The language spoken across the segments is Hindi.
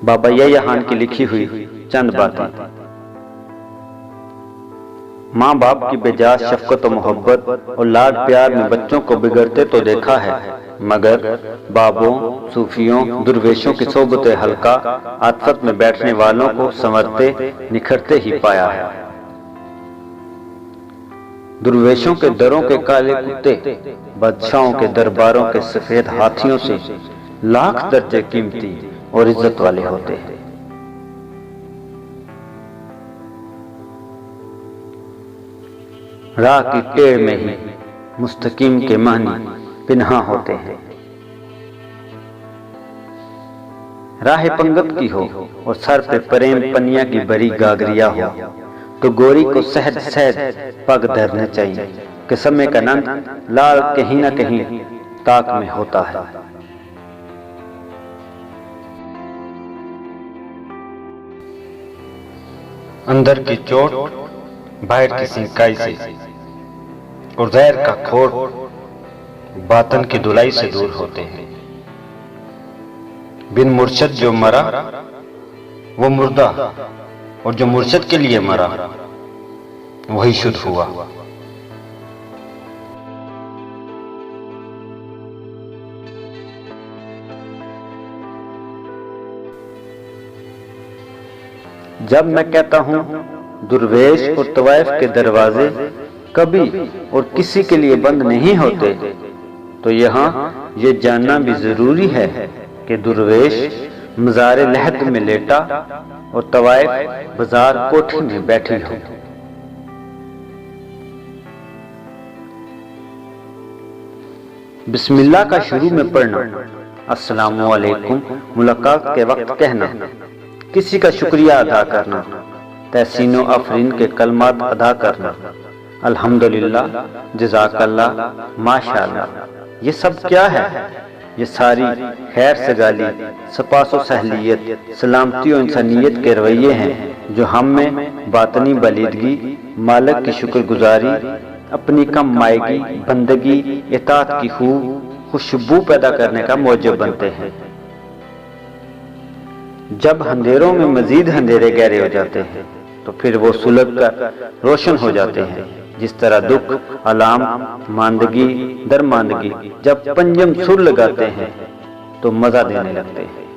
बाबा यहया खान की लिखी हुई चंद बातें। माँ बाप की बेजा शफकत और मोहब्बत और लाड प्यार में बच्चों को बिगड़ते तो देखा है, मगर बाबों, सूफियों, दुर्वेशों की सोबत हल्का आतफत में बैठने वालों को संवरते निखरते ही पाया है। दुर्वेशों के दरों के काले कुत्ते बादशाहों के दरबारों के सफेद हाथियों से लाख दर्जे कीमती और इज्जत वाले होते हैं। राह की टेढ़ में ही मुस्तकीम के मानी पिन्हा होते हैं। राह पंगत की हो और सर पे प्रेम पनिया की बड़ी गागरिया हो, तो गोरी को सहज सहज पग धरने चाहिए कि समय का नंद लाल कहीं न कहीं ताक में होता है। अंदर की चोट बाहर की सिंकाई से और जहर का खोट बातन की धुलाई से दूर होते हैं। बिन मुर्शद जो मरा वो मुर्दा, और जो मुर्शद के लिए मरा वही शुद्ध हुआ। जब मैं कहता हूं दुर्वेश और तवाइफ के दरवाजे कभी और किसी के लिए बंद नहीं होते, तो यहाँ ये जानना भी जरूरी है कि दुर्वेश मज़ारे लहद में लेटा और तवाइफ बाजार कोठी में बैठी हो। बिस्मिल्लाह का शुरू में पढ़ना, अस्सलामु अलैकुम मुलाकात के वक्त कहना, किसी का शुक्रिया अदा करना, तहसीनो अफरीन के कलमात अदा करना, अल्हम्दुलिल्लाह, जज़ाकल्लाह, माशाअल्लाह। ये सब क्या है? ये सारी खैर सगाली, सपासो सहलियत, सलामती और इंसानियत के रवैये हैं जो हम में बातनी बलीदगी, मालिक की शुक्रगुजारी, अपनी कम मायगी, बंदगी, इताअत की खुशबू पैदा करने का मौजब बनते हैं। जब अंधेरों में मजीद अंधेरे गहरे हो जाते हैं तो फिर वो सुलग कर रोशन हो जाते हैं। जिस तरह दुख, अलाम, मांदगी, दरमांदगी जब पंजम सुर लगाते हैं तो मजा देने लगते हैं।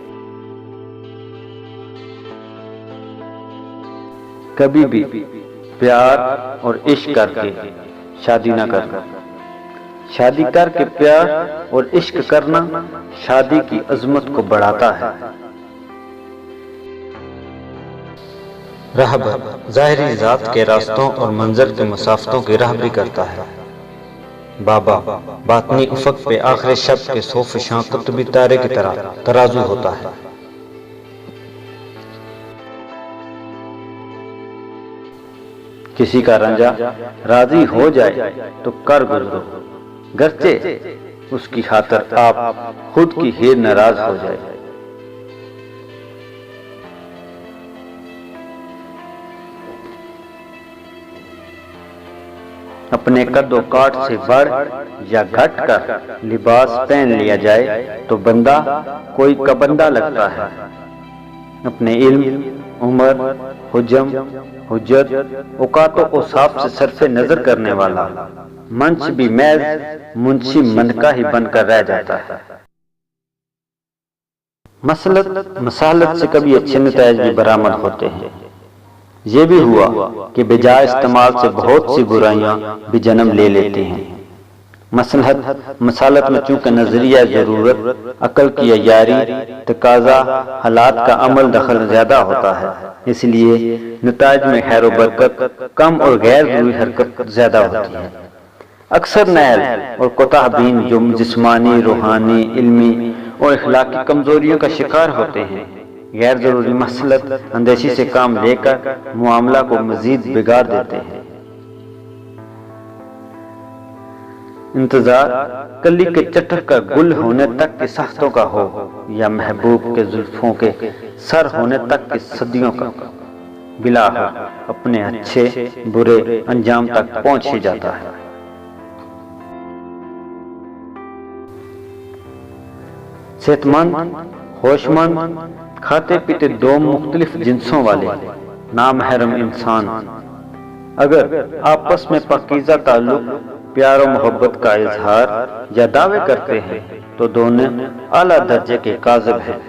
कभी भी प्यार और इश्क करके शादी ना करना। शादी करके प्यार और इश्क करना शादी की अजमत को बढ़ाता है। रहबर ज़ाहिरी ज़ात के रास्तों और मंजर के मुसाफतों की रहबरी करता है। बाबा बातनी उफक पे आखिरी शब के सोफ शां कुतुबी तारे की तरह तराजू होता है। किसी का रंजा राजी हो जाए तो कर गुजरो, गरचे उसकी खातिर आप खुद की हीर नाराज हो जाए। अपने कद्दो काट से बढ़ या घट कर लिबास पहन लिया जाए तो बंदा कोई का बंदा लगता है। अपने इल्म, उम्र, हुजम, हुज्जत, औकातो और साफ से सरफे नजर करने वाला मंच भी महज मुंशी मनका ही बनकर रह जाता है। मसलत मसालत से कभी अच्छे नताइज भी बरामद होते हैं। ये भी हुआ कि बेजाय इस्तेमाल से बहुत सी बुराइयां भी जन्म ले लेती हैं। मसलहत मसालत में चूंकि नजरिया जरूरत, अकल की अय्यारी, तकाजा, हालात का अमल दखल ज्यादा होता है, इसलिए नताइज में खैर बरकत कम और गैर जरूरी हरकत ज्यादा होती है। अक्सर नहल और कोताहबीन जो जिस्मानी, रूहानी, इल्मी और इखलाकी कमजोरियों का शिकार होते हैं, गैर जरूरी मसलत अंदेशी से काम लेकर मुआमला को मजीद बिगाड़ देते हैं। इंतजार कली के चटर का गुल होने तक की सख्तों का हो या महबूब के जुल्फों के सर होने तक की सदियों का, बिलाखिर अपने अच्छे बुरे अंजाम तक पहुंच ही जाता है। सेहतमंद होशमंद, खाते पीते दो मुख्तलिफ जिन्सों वाले नामहरम इंसान अगर आपस में पाकीज़ा ताल्लुक, प्यार और मोहब्बत का इजहार या दावे करते हैं तो दोनों आला दर्जे के काज़िब हैं,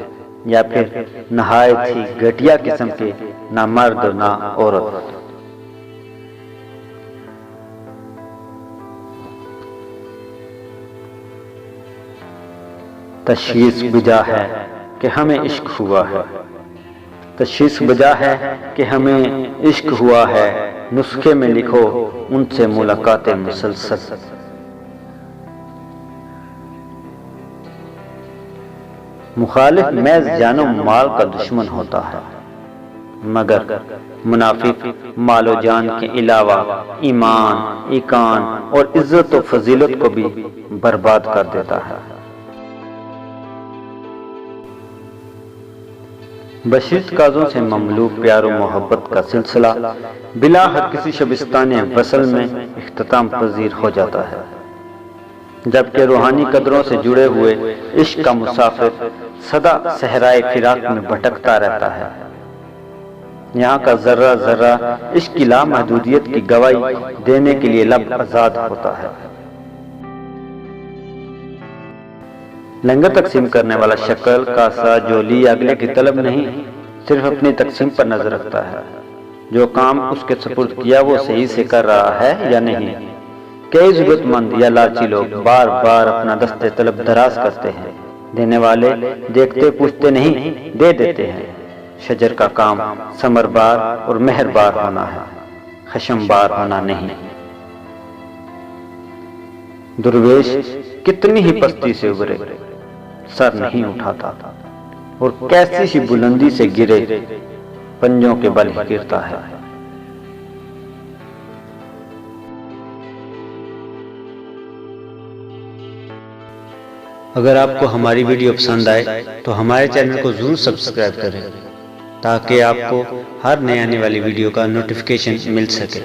या फिर नहायत ही घटिया किस्म के ना मर्द ना औरत। तशवीश बिजा है कि हमें इश्क हुआ है, तशवीश बिजा है कि हमें इश्क हुआ है, नुस्खे में लिखो उनसे मुलाकातें मुसलसल। मुखालिफ महज जानो माल का दुश्मन होता है, मगर मुनाफिक मालो जान के अलावा ईमान, इकान और इज्जत व फजीलत को भी बर्बाद कर देता है। बशीत काजों से ममलूक प्यार और मोहब्बत का सिलसिला बिला हर किसी शबिस्तान वसल में इख्तिताम पजीर हो जाता है, जबकि रूहानी कदरों से जुड़े हुए इश्क का मुसाफिर सदा सहराए फिराक में भटकता रहता है। यहाँ का जर्रा जर्रा इश्क की लामहदूदियत की गवाही देने के लिए लब आजाद होता है। लंगर तकसीम करने वाला शक्ल, कासा, जोली अगले की तलब नहीं, सिर्फ अपनी तकसीम पर नजर रखता है। जो काम उसके सुपुर्द किया वो सही से कर रहा है या नहीं। कई जरूरतमंद या लालची लोग बार बार अपना दस्ते तलब दराज करते हैं, देने वाले देखते पूछते नहीं दे देते हैं। शजर का काम समरबार और मेहरबार होना है, खशमबार होना नहीं। दुर्वेश कितनी ही पस्ती से उभरे, सर नहीं उठाता और कैसी सी बुलंदी से गिरे, पंजों के बल गिरता है। अगर आपको हमारी वीडियो पसंद आए तो हमारे चैनल को जरूर सब्सक्राइब करें, ताकि आपको हर नई आने वाली वीडियो का नोटिफिकेशन मिल सके।